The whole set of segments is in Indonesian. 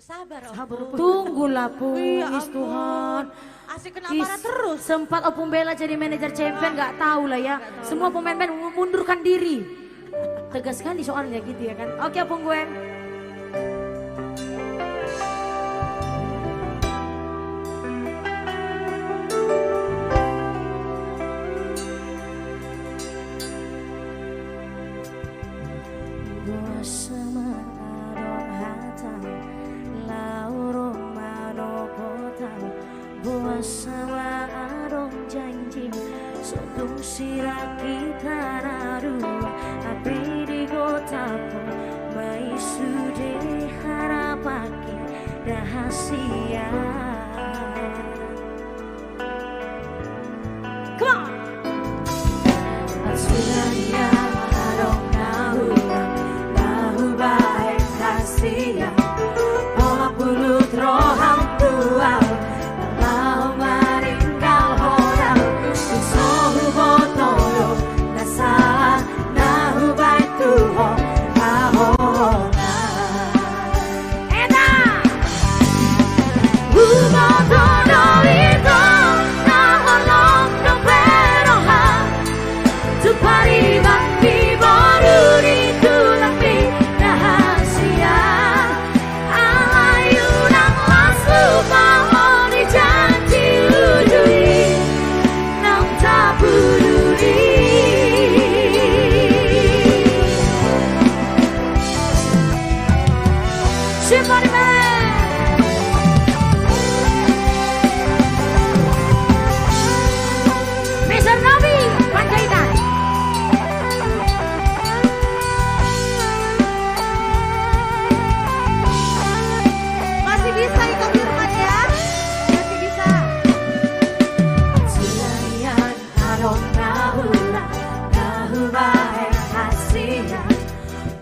Sabar, Sabar, Opung. tunggulah Pung, Iya, Tuhan. Asik kenapa terus? Sempat Opung Bella jadi manajer champion, nggak tahu lah ya. Semua pemain-pemain mundurkan diri. Tegas sekali soalnya gitu ya kan. Oke Opung gue. Sama arong janji Sodong sirah kita narua Abri di kota pun Mai sude harapake rahasia Come on! Maksudnya arong nahu baik rahasia Pola pulut rohang tua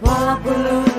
Pola puluh